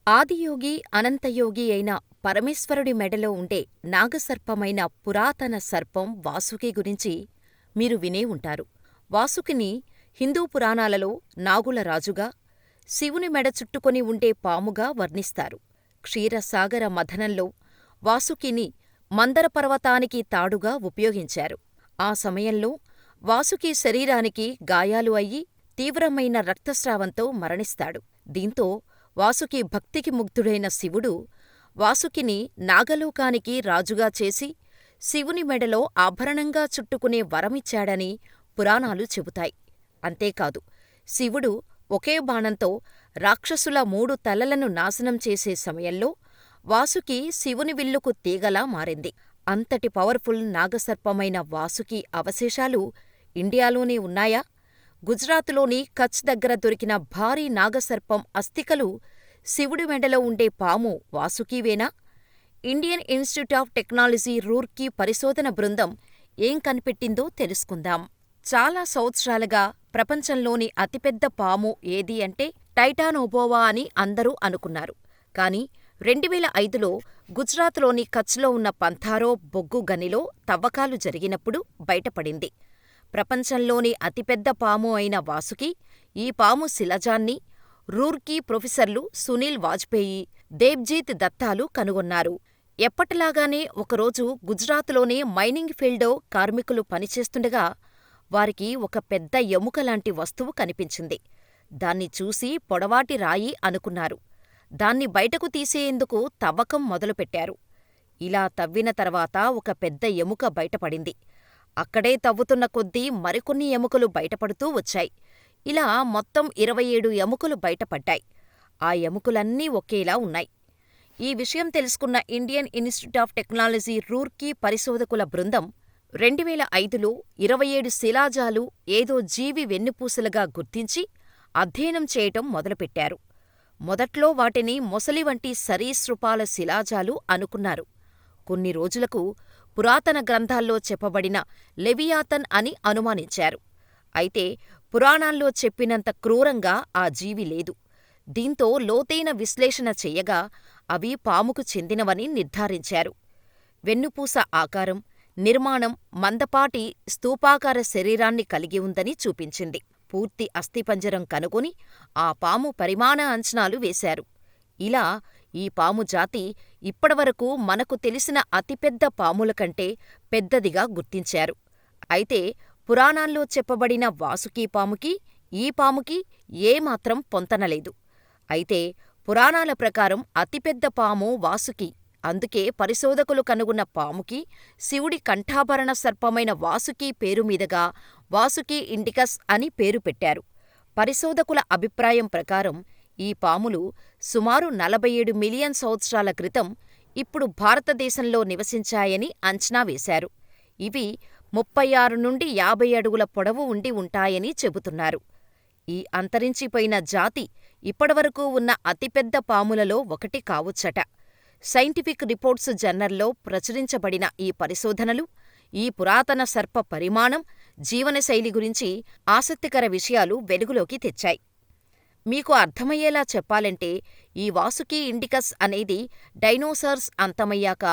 ఆదియోగి అనంతయోగి అయిన పరమేశ్వరుడి మెడలో ఉండే నాగసర్పమైన పురాతన సర్పం వాసుకి గురించి మీరు వినే ఉంటారు. వాసుకిని హిందూ పురాణాలలో నాగుల రాజుగా, శివుని మెడ చుట్టుకొని ఉండే పాముగా వర్ణిస్తారు. క్షీరసాగర మథనంలో వాసుకిని మందర పర్వతానికి తాడుగా ఉపయోగించారు. ఆ సమయంలో వాసుకి శరీరానికి గాయాలు అయ్యి తీవ్రమైన రక్తస్రావంతో మరణిస్తాడు. దీంతో వాసుకి భక్తికి ముగ్ధుడైన శివుడు వాసుకిని నాగలోకానికి రాజుగా చేసి శివుని మెడలో ఆభరణంగా చుట్టుకునే వరమిచ్చాడని పురాణాలు చెబుతాయి. అంతేకాదు, శివుడు ఒకే బాణంతో రాక్షసుల 3 తలలను నాశనం చేసే సమయంలో వాసుకి శివుని విల్లుకు తీగలా మారింది. అంతటి పవర్ఫుల్ నాగసర్పమైన వాసుకి అవశేషాలు ఇండియాలోనే ఉన్నాయా? గుజరాతులోని కచ్ దగ్గర దొరికిన భారీ నాగసర్పం అస్థికలు శివుడి మెడలో ఉండే పాము వాసుకీవేనా? Indian Institute of Technology Roorkee పరిశోధన బృందం ఏం కనిపెట్టిందో తెలుసుకుందాం. చాలా సంవత్సరాలుగా ప్రపంచంలోని అతిపెద్ద పాము ఏది అంటే టైటానోబోవా అని అందరూ అనుకున్నారు. కాని 2005లో గుజరాత్లోని కచ్లో ఉన్న పంథారో బొగ్గు గనిలో తవ్వకాలు జరిగినప్పుడు బయటపడింది. ప్రపంచంలోని అతిపెద్ద పాము అయిన వాసుకి, ఈ పాము శిలజాన్ని రూర్కీ ప్రొఫెసర్లు సునీల్ వాజ్పేయి, దేబ్జీత్ దత్తాలు కనుగొన్నారు. ఎప్పటిలాగానే ఒకరోజు గుజరాత్లోని మైనింగ్ ఫీల్డ్లో కార్మికులు పనిచేస్తుండగా వారికి ఒక పెద్ద ఎముకలాంటి వస్తువు కనిపించింది. దాన్ని చూసి పొడవాటి రాయి అనుకున్నారు. దాన్ని బయటకు తీసేందుకు తవ్వకం మొదలుపెట్టారు. ఇలా తవ్విన తర్వాత ఒక పెద్ద ఎముక బయటపడింది. అక్కడే తవ్వుతున్న కొద్దీ మరికొన్ని ఎముకలు బయటపడుతూ వచ్చాయి. ఇలా మొత్తం 27 ఎముకలు బయటపడ్డాయి. ఆ ఎముకలన్నీ ఒకేలా ఉన్నాయి. ఈ విషయం తెలుసుకున్న Indian Institute of Technology Roorkee పరిశోధకుల బృందం 2005లో 27 శిలాజాలు ఏదో జీవి వెన్నుపూసలుగా గుర్తించి అధ్యయనం చేయటం మొదలుపెట్టారు. మొదట్లో వాటిని మొసలి వంటి సరీసృపాల శిలాజాలు అనుకున్నారు. కొన్ని రోజులకు పురాతన గ్రంథాల్లో చెప్పబడిన లెవియాతన్ అని అనుమానించారు. అయితే పురాణాల్లో చెప్పినంత క్రూరంగా ఆ జీవి లేదు. దీంతో లోతైన విశ్లేషణ చెయ్యగా అవి పాముకు చెందినవని నిర్ధారించారు. వెన్నుపూస ఆకారం, నిర్మాణం మందపాటి స్తూపాకార శరీరాన్ని కలిగి ఉందని చూపించింది. పూర్తి అస్థిపంజరం కనుగొని ఆ పాము పరిమాణ అంచనాలు వేశారు. ఇలా ఈ పాము జాతి ఇప్పటివరకు మనకు తెలిసిన అతిపెద్ద పాముల కంటే పెద్దదిగా గుర్తించారు. అయితే పురాణాల్లో చెప్పబడిన వాసుకీ పాముకి, ఈ పాముకి ఏమాత్రం పొంతనలేదు. అయితే పురాణాల ప్రకారం అతిపెద్ద పాము వాసుకి. అందుకే పరిశోధకులు కనుగొన్న పాముకి శివుడి కంఠాభరణ సర్పమైన వాసుకీ పేరుమీదుగా వాసుకీ ఇండికస్ అని పేరు పెట్టారు. పరిశోధకుల అభిప్రాయం ప్రకారం ఈ పాములు సుమారు 47 మిలియన్ సంవత్సరాల క్రితం ఇప్పుడు భారతదేశంలో నివసించాయని అంచనా వేశారు. ఇవి 36 నుండి 50 అడుగుల పొడవు ఉండి ఉంటాయని చెబుతున్నారు. ఈ అంతరించిపోయిన జాతి ఇప్పటివరకు ఉన్న అతిపెద్ద పాములలో ఒకటి కావచ్చట. సైంటిఫిక్ రిపోర్ట్స్ జర్నల్లో ప్రచురించబడిన ఈ పరిశోధనలు ఈ పురాతన సర్ప పరిమాణం, జీవనశైలి గురించి ఆసక్తికర విషయాలు వెలుగులోకి తెచ్చాయి. మీకు అర్థమయ్యేలా చెప్పాలంటే ఈ వాసుకీ ఇండికస్ అనేది డైనోసార్స్ అంతమయ్యాక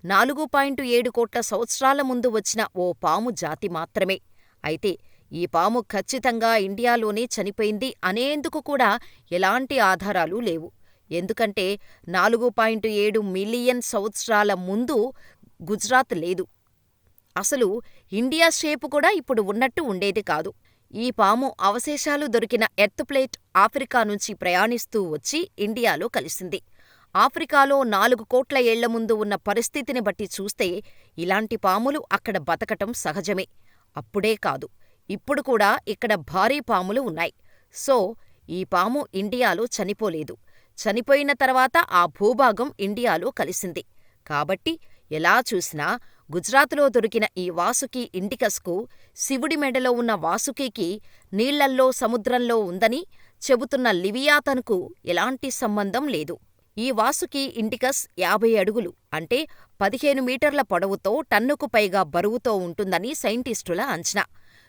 4.7 కోట్ల సంవత్సరాల ముందు వచ్చిన ఓ పాము జాతి మాత్రమే. అయితే ఈ పాము ఖచ్చితంగా ఇండియాలోనే చనిపోయింది అనేందుకు కూడా ఎలాంటి ఆధారాలు లేవు. ఎందుకంటే 4.7 మిలియన్ సంవత్సరాల ముందు గుజరాత్ లేదు. అసలు ఇండియా షేపు కూడా ఇప్పుడు ఉన్నట్టు ఉండేది కాదు. ఈ పాము అవశేషాలు దొరికిన ఎర్త్ ప్లేట్ ఆఫ్రికా నుంచి ప్రయాణిస్తూ వచ్చి ఇండియాలో కలిసింది. ఆఫ్రికాలో 4 కోట్ల ఏళ్ల ముందు ఉన్న పరిస్థితిని బట్టి చూస్తే ఇలాంటి పాములు అక్కడ బతకటం సహజమే. అప్పుడే కాదు, ఇప్పుడు కూడా ఇక్కడ భారీ పాములు ఉన్నాయి. సో ఈ పాము ఇండియాలో చనిపోలేదు. చనిపోయిన తర్వాత ఆ భూభాగం ఇండియాలో కలిసింది. కాబట్టి ఎలా చూసినా గుజరాత్లో దొరికిన ఈ వాసుకీ ఇండికస్కు శివుడి మెడలో ఉన్న వాసుకీకి నీళ్లల్లో సముద్రంలో ఉందని చెబుతున్న లివియాతన్కు ఎలాంటి సంబంధం లేదు. ఈ వాసుకీ ఇండికస్ 50 అడుగులు అంటే 15 మీటర్ల పొడవుతో టన్నుకు పైగా బరువుతో ఉంటుందని సైంటిస్టుల అంచనా.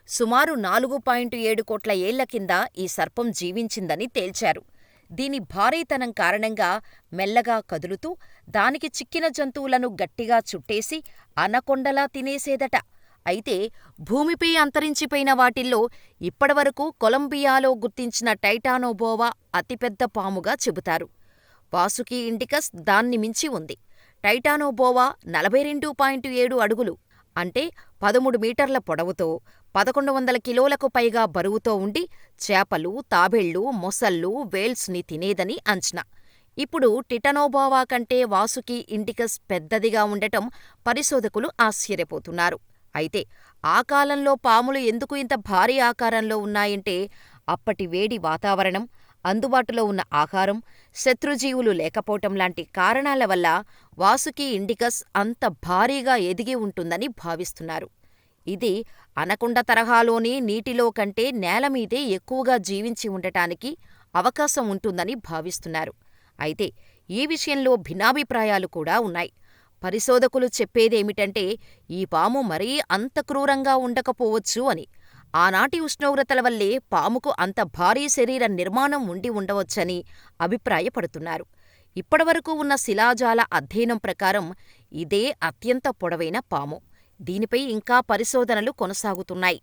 సుమారు 4.7 కోట్ల ఏళ్ల కింద ఈ సర్పం జీవించిందని తేల్చారు. దీని భారీతనం కారణంగా మెల్లగా కదులుతూ దానికి చిక్కిన జంతువులను గట్టిగా చుట్టేసి అనకొండలా తినేసేదట. అయితే భూమిపై అంతరించిపోయిన వాటిల్లో ఇప్పటివరకు కొలంబియాలో గుర్తించిన టైటానోబోవా అతిపెద్ద పాముగా చెబుతారు. వాసుకి ఇండికస్ దాన్ని మించి ఉంది. టైటానోబోవా 42.7 అడుగులు అంటే 13 మీటర్ల పొడవుతో 1100 కిలోలకు పైగా బరువుతో ఉండి చేపలు, తాబేళ్లు, మొసళ్ళు, వేల్స్ని తినేదని అంచనా. ఇప్పుడు టిటానోబోవా కంటే వాసుకి ఇండికస్ పెద్దదిగా ఉండటం పరిశోధకులు ఆశ్చర్యపోతున్నారు. అయితే ఆ కాలంలో పాములు ఎందుకు ఇంత భారీ ఆకారంలో ఉన్నాయంటే అప్పటి వేడి వాతావరణం, అందుబాటులో ఉన్న ఆహారం, శత్రుజీవులు లేకపోవటం లాంటి కారణాల వల్ల వాసుకి ఇండికస్ అంత భారీగా ఎదిగి ఉంటుందని భావిస్తున్నారు. ఇది అనకొండ తరహాలోనే నీటిలో కంటే నేలమీదే ఎక్కువగా జీవించి ఉండటానికి అవకాశం ఉంటుందని భావిస్తున్నారు. అయితే ఈ విషయంలో భిన్నాభిప్రాయాలు కూడా ఉన్నాయి. పరిశోధకులు చెప్పేదేమిటంటే ఈ పాము మరీ అంత క్రూరంగా ఉండకపోవచ్చు అని. ఆనాటి ఉష్ణోగ్రతల వల్లే పాముకు అంత భారీ శరీర నిర్మాణం ఉండి ఉండవచ్చని అభిప్రాయపడుతున్నారు. ఇప్పటివరకు ఉన్న శిలాజాల అధ్యయనం ప్రకారం ఇదే అత్యంత పొడవైన పాము. దీనిపై ఇంకా పరిశోధనలు కొనసాగుతున్నాయి.